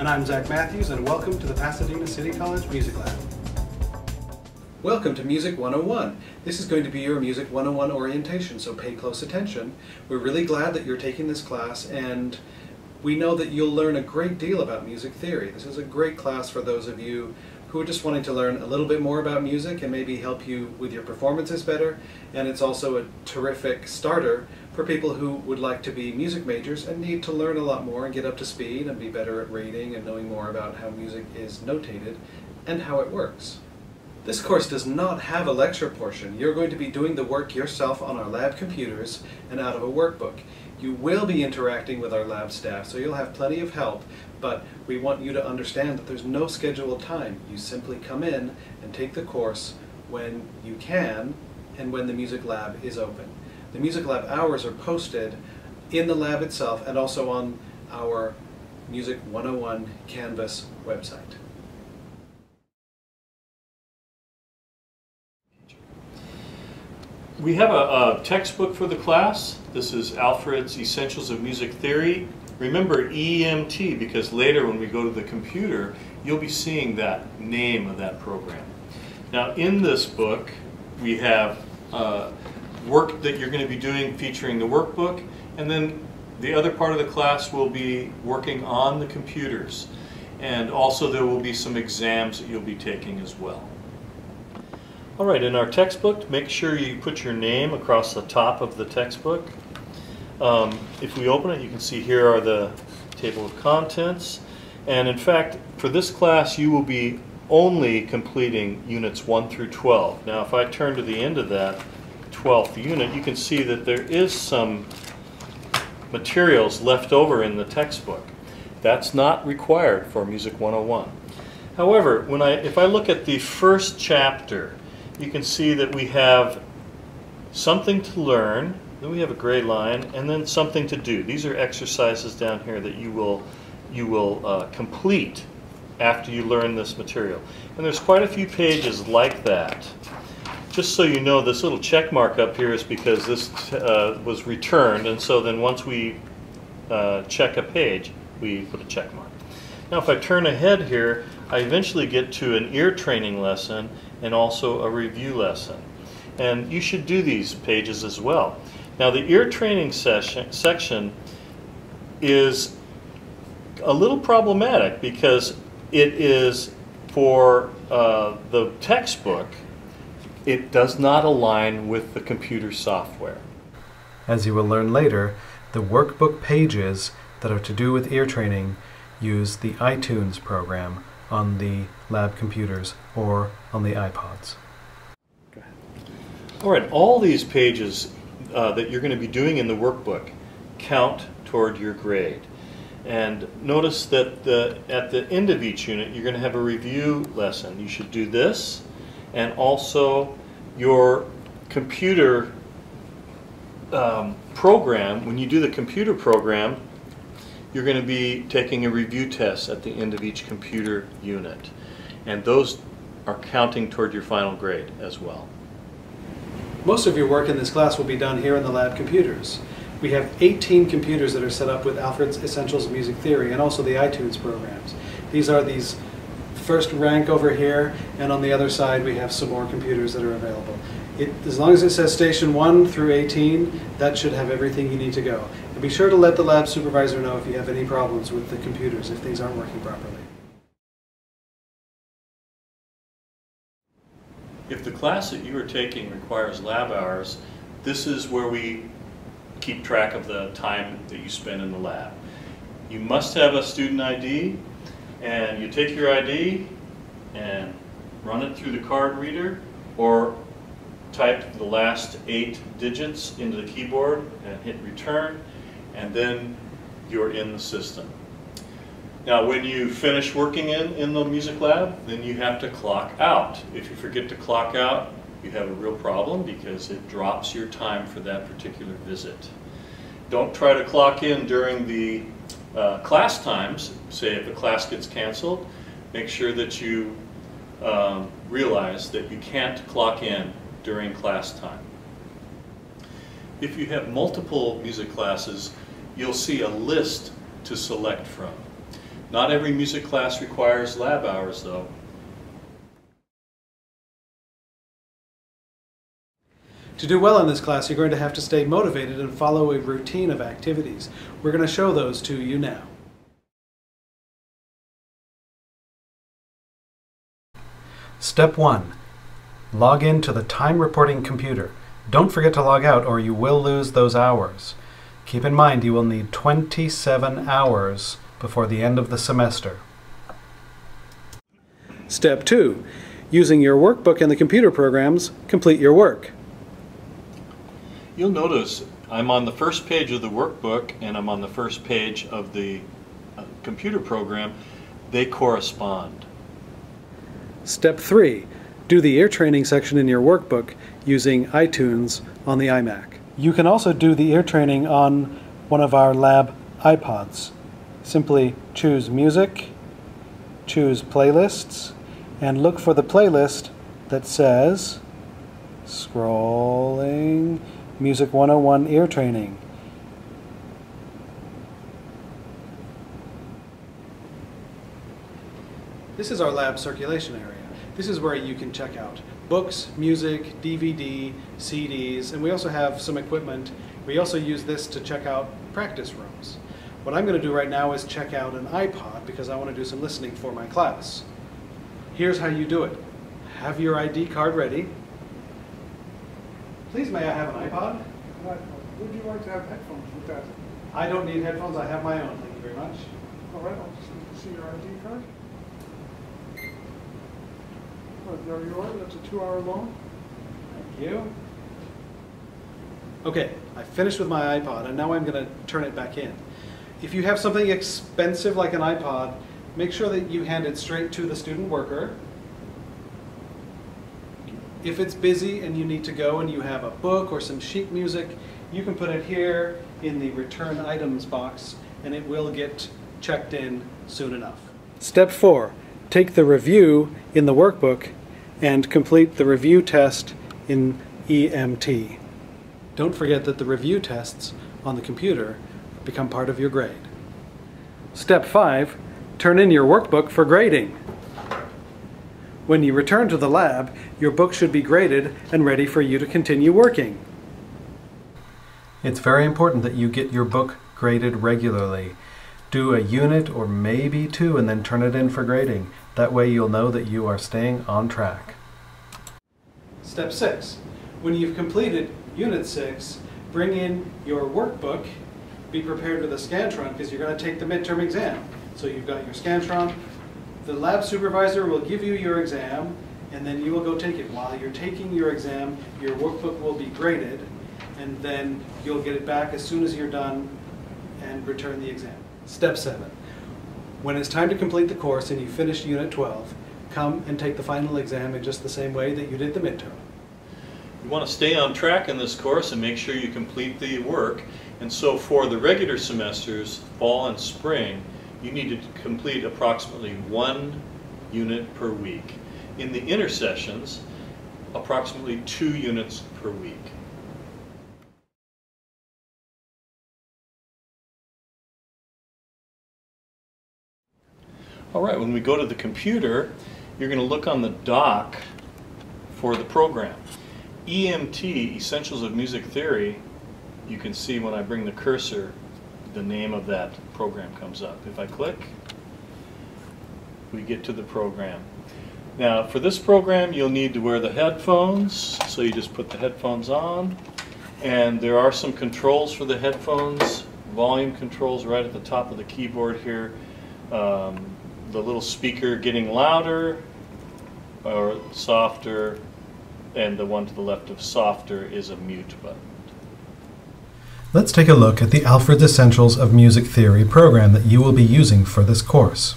And I'm Zach Matthews, and welcome to the Pasadena City College Music Lab. Welcome to Music 101. This is going to be your Music 101 orientation, so pay close attention. We're really glad that you're taking this class, and we know that you'll learn a great deal about music theory. This is a great class for those of you who are just wanting to learn a little bit more about music and maybe help you with your performances better. And it's also a terrific starter for people who would like to be music majors and need to learn a lot more and get up to speed and be better at reading and knowing more about how music is notated and how it works. This course does not have a lecture portion. You're going to be doing the work yourself on our lab computers and out of a workbook. You will be interacting with our lab staff, so you'll have plenty of help, but we want you to understand that there's no scheduled time. You simply come in and take the course when you can and when the music lab is open. The music lab hours are posted in the lab itself and also on our Music 101 Canvas website. We have a textbook for the class. This is Alfred's Essentials of Music Theory. Remember EMT, because later when we go to the computer, you'll be seeing that name of that program. Now in this book, we have work that you're going to be doing featuring the workbook, and then the other part of the class will be working on the computers. And also there will be some exams that you'll be taking as well. Alright, in our textbook, make sure you put your name across the top of the textbook. If we open it, you can see here are the table of contents. And in fact, for this class, you will be only completing units 1 through 12. Now, if I turn to the end of that 12th unit, you can see that there is some materials left over in the textbook. That's not required for Music 101. However, if I look at the first chapter, you can see that we have something to learn, then we have a gray line, and then something to do. These are exercises down here that you will complete after you learn this material. And there's quite a few pages like that. Just so you know, this little check mark up here is because this was returned, and so then once we check a page, we put a check mark. Now if I turn ahead here, I eventually get to an ear training lesson and also a review lesson. And you should do these pages as well. Now the ear training section is a little problematic because it is for the textbook. It does not align with the computer software. As you will learn later, the workbook pages that are to do with ear training use the iTunes program on the lab computers or on the iPods. Alright, all these pages that you're going to be doing in the workbook count toward your grade. And notice that at the end of each unit you're going to have a review lesson. You should do this, and also your computer program. When you do the computer program, you're going to be taking a review test at the end of each computer unit. And those are counting toward your final grade as well. Most of your work in this class will be done here in the lab computers. We have 18 computers that are set up with Alfred's Essentials of Music Theory and also the iTunes programs. These are these first rank over here, and on the other side we have some more computers that are available. As long as it says station 1 through 18, that should have everything you need to go. And be sure to let the lab supervisor know if you have any problems with the computers, if things aren't working properly. If the class that you are taking requires lab hours, this is where we keep track of the time that you spend in the lab. You must have a student ID, and you take your ID and run it through the card reader, or type the last 8 digits into the keyboard and hit return, and then you're in the system. Now when you finish working in the music lab, then you have to clock out. If you forget to clock out, you have a real problem because it drops your time for that particular visit. Don't try to clock in during the class times. Say if a class gets canceled, make sure that you realize that you can't clock in during class time. If you have multiple music classes, you'll see a list to select from. Not every music class requires lab hours though. To do well in this class, you're going to have to stay motivated and follow a routine of activities. We're going to show those to you now. Step 1. Log in to the time reporting computer. Don't forget to log out or you will lose those hours. Keep in mind you will need 27 hours before the end of the semester. Step 2. Using your workbook and the computer programs, complete your work. You'll notice I'm on the first page of the workbook and I'm on the first page of the computer program. They correspond. Step 3. Do the ear training section in your workbook using iTunes on the iMac. You can also do the ear training on one of our lab iPods. Simply choose Music, choose Playlists, and look for the playlist that says Scrolling Music 101 Ear Training. This is our lab circulation area. This is where you can check out books, music, DVD, CDs, and we also have some equipment. We also use this to check out practice rooms. What I'm going to do right now is check out an iPod because I want to do some listening for my class. Here's how you do it. Have your ID card ready. Please, may I have an iPod? Would you like to have headphones with that? I don't need headphones. I have my own. Thank you very much. All right, I'll just need to see your ID card. There you are. That's a 2-hour loan. Thank you. Okay, I finished with my iPod and now I'm going to turn it back in. If you have something expensive like an iPod, make sure that you hand it straight to the student worker. If it's busy and you need to go and you have a book or some sheet music, you can put it here in the return items box and it will get checked in soon enough. Step 4. Take the review in the workbook and complete the review test in EMT. Don't forget that the review tests on the computer become part of your grade. Step 5. Turn in your workbook for grading. When you return to the lab, your book should be graded and ready for you to continue working. It's very important that you get your book graded regularly. Do a unit or maybe 2 and then turn it in for grading. That way you'll know that you are staying on track. Step 6. When you've completed Unit 6, bring in your workbook. Be prepared with a Scantron because you're going to take the midterm exam. So you've got your Scantron. The lab supervisor will give you your exam and then you will go take it. While you're taking your exam, your workbook will be graded and then you'll get it back as soon as you're done and return the exam. Step 7. When it's time to complete the course and you finish Unit 12, come and take the final exam in just the same way that you did the midterm. You want to stay on track in this course and make sure you complete the work. And so for the regular semesters, fall and spring, you need to complete approximately 1 unit per week. In the intersessions, approximately 2 units per week. All right, when we go to the computer, you're going to look on the dock for the program. EMT, Essentials of Music Theory, you can see when I bring the cursor, the name of that program comes up. If I click, we get to the program. Now, for this program, you'll need to wear the headphones, so you just put the headphones on. And there are some controls for the headphones, volume controls right at the top of the keyboard here. The little speaker getting louder or softer, and the one to the left of softer is a mute button. Let's take a look at the Alfred's Essentials of Music Theory program that you will be using for this course.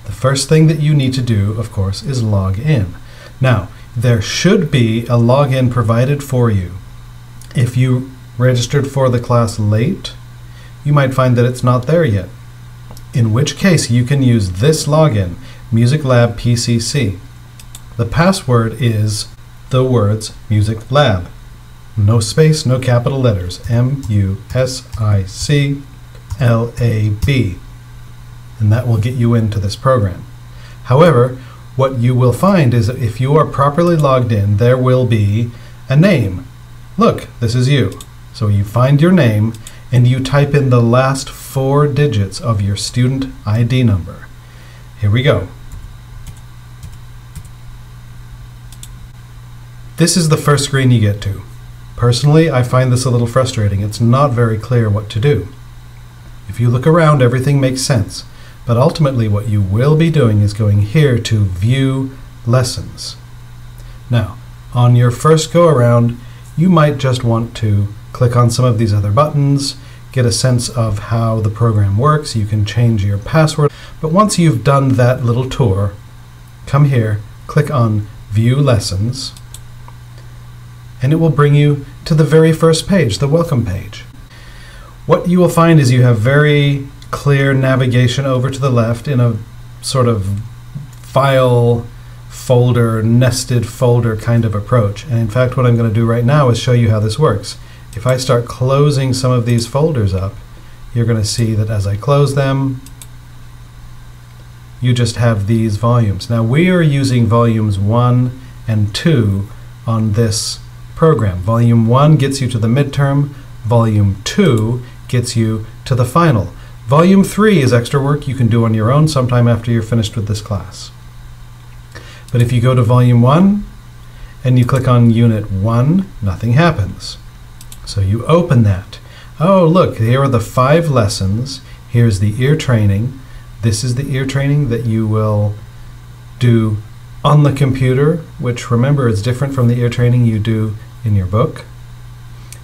The first thing that you need to do, of course, is log in. Now, there should be a login provided for you. If you registered for the class late, you might find that it's not there yet. In which case you can use this login, Music Lab PCC. The password is the words Music Lab. No space, no capital letters. MUSICLAB. and that will get you into this program. However, what you will find is that if you are properly logged in, there will be a name. Look, this is you. So you find your name and you type in the last 4 digits of your student ID number. Here we go. This is the first screen you get to. Personally, I find this a little frustrating. It's not very clear what to do. If you look around, everything makes sense. But ultimately, what you will be doing is going here to View Lessons. Now, on your first go around, you might just want to click on some of these other buttons, get a sense of how the program works. You can change your password. But once you've done that little tour, come here, click on View Lessons, and it will bring you to the very first page, the welcome page. What you will find is you have very clear navigation over to the left in a sort of file folder, nested folder kind of approach. And in fact, what I'm going to do right now is show you how this works. If I start closing some of these folders up, you're going to see that as I close them, you just have these volumes. Now we are using volumes 1 and 2 on this program. Volume 1 gets you to the midterm. Volume 2 gets you to the final. Volume 3 is extra work you can do on your own sometime after you're finished with this class. But if you go to Volume 1 and you click on Unit 1, nothing happens. So you open that. Oh, look, here are the 5 lessons. Here's the ear training. This is the ear training that you will do on the computer, which, remember, is different from the ear training you do in your book.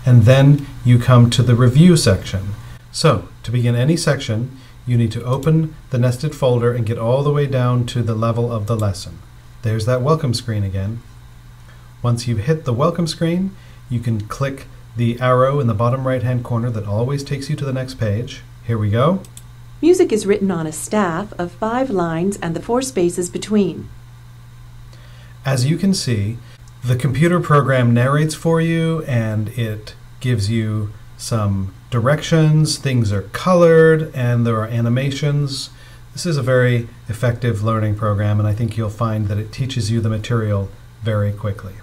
And then you come to the review section. So, to begin any section, you need to open the nested folder and get all the way down to the level of the lesson. There's that welcome screen again. Once you've hit the welcome screen, you can click the arrow in the bottom right-hand corner that always takes you to the next page. Here we go. Music is written on a staff of 5 lines and the 4 spaces between. As you can see, the computer program narrates for you and it gives you some directions, things are colored, and there are animations. This is a very effective learning program, and I think you'll find that it teaches you the material very quickly.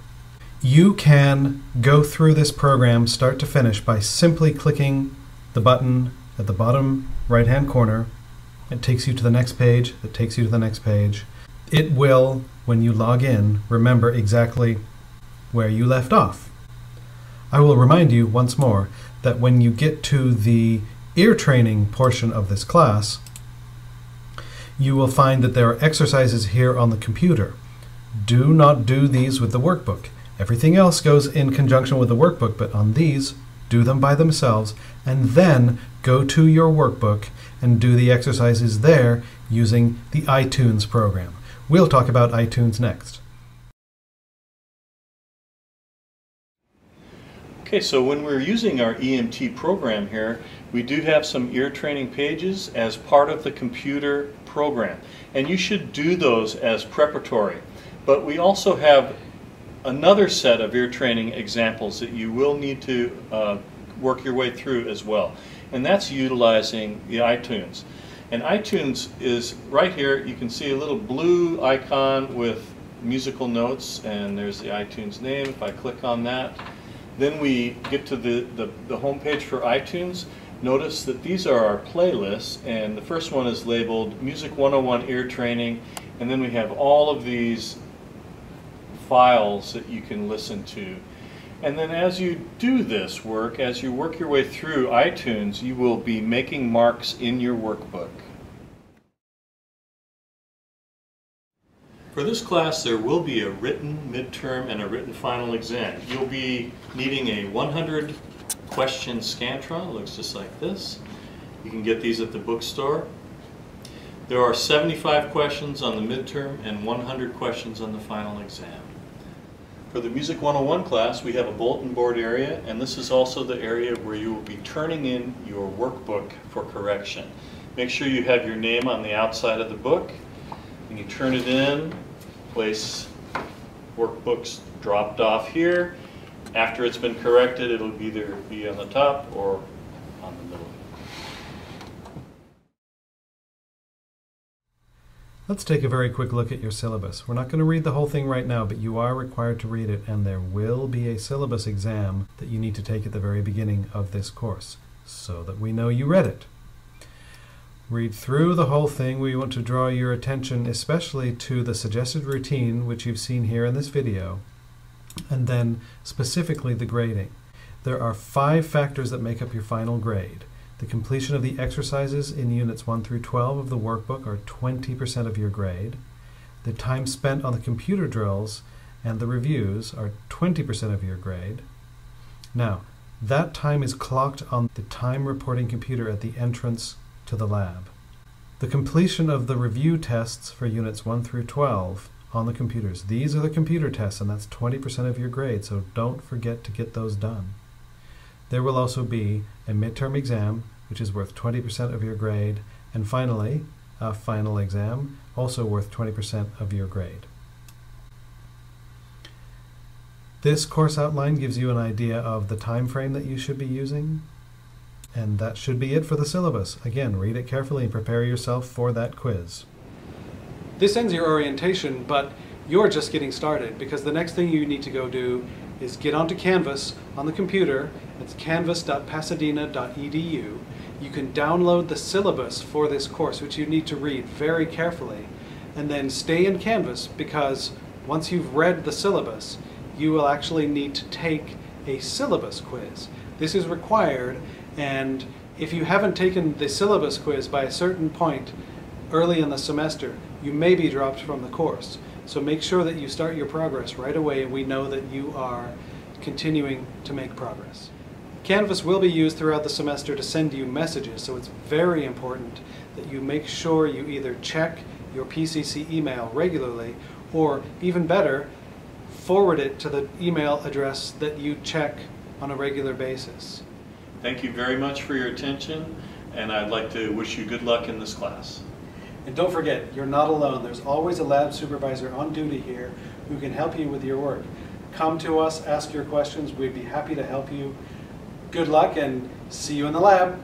You can go through this program start to finish by simply clicking the button at the bottom right-hand corner. It takes you to the next page, it takes you to the next page. It will, when you log in, remember exactly where you left off. I will remind you once more that when you get to the ear training portion of this class, you will find that there are exercises here on the computer. Do not do these with the workbook. Everything else goes in conjunction with the workbook, but on these, do them by themselves, and then go to your workbook and do the exercises there using the iTunes program. We'll talk about iTunes next. Okay, so when we're using our EMT program here, we do have some ear training pages as part of the computer program. And you should do those as preparatory. But we also have another set of ear training examples that you will need to work your way through as well. And that's utilizing the iTunes. And iTunes is right here. You can see a little blue icon with musical notes, and there's the iTunes name. If I click on that, then we get to the home page for iTunes. Notice that these are our playlists, and the first one is labeled Music 101 Ear Training, and then we have all of these files that you can listen to. And then as you do this work, as you work your way through iTunes, you will be making marks in your workbook. For this class, there will be a written midterm and a written final exam. You'll be needing a 100 question Scantron. It looks just like this. You can get these at the bookstore. There are 75 questions on the midterm and 100 questions on the final exam. For the Music 101 class, we have a bulletin board area, and this is also the area where you will be turning in your workbook for correction. Make sure you have your name on the outside of the book. When you turn it in, place workbooks dropped off here. After it's been corrected, it'll either be on the top or on the middle. Let's take a very quick look at your syllabus. We're not going to read the whole thing right now, but you are required to read it, and there will be a syllabus exam that you need to take at the very beginning of this course, so that we know you read it. Read through the whole thing. We want to draw your attention especially to the suggested routine, which you've seen here in this video, and then specifically the grading. There are 5 factors that make up your final grade. The completion of the exercises in units 1 through 12 of the workbook are 20% of your grade. The time spent on the computer drills and the reviews are 20% of your grade. Now, that time is clocked on the time reporting computer at the entrance to the lab. The completion of the review tests for units 1 through 12 on the computers. These are the computer tests, and that's 20% of your grade, so don't forget to get those done. There will also be a midterm exam, which is worth 20% of your grade, and finally, a final exam, also worth 20% of your grade. This course outline gives you an idea of the time frame that you should be using, and that should be it for the syllabus. Again, read it carefully and prepare yourself for that quiz. This ends your orientation, but you're just getting started, because the next thing you need to go do is get onto Canvas on the computer. It's canvas.pasadena.edu. You can download the syllabus for this course, which you need to read very carefully, and then stay in Canvas, because once you've read the syllabus, you will actually need to take a syllabus quiz. This is required, and if you haven't taken the syllabus quiz by a certain point early in the semester, you may be dropped from the course. So make sure that you start your progress right away, and we know that you are continuing to make progress. Canvas will be used throughout the semester to send you messages, so it's very important that you make sure you either check your PCC email regularly, or even better, forward it to the email address that you check on a regular basis. Thank you very much for your attention, and I'd like to wish you good luck in this class. And don't forget, you're not alone. There's always a lab supervisor on duty here who can help you with your work. Come to us, ask your questions. We'd be happy to help you. Good luck, and see you in the lab.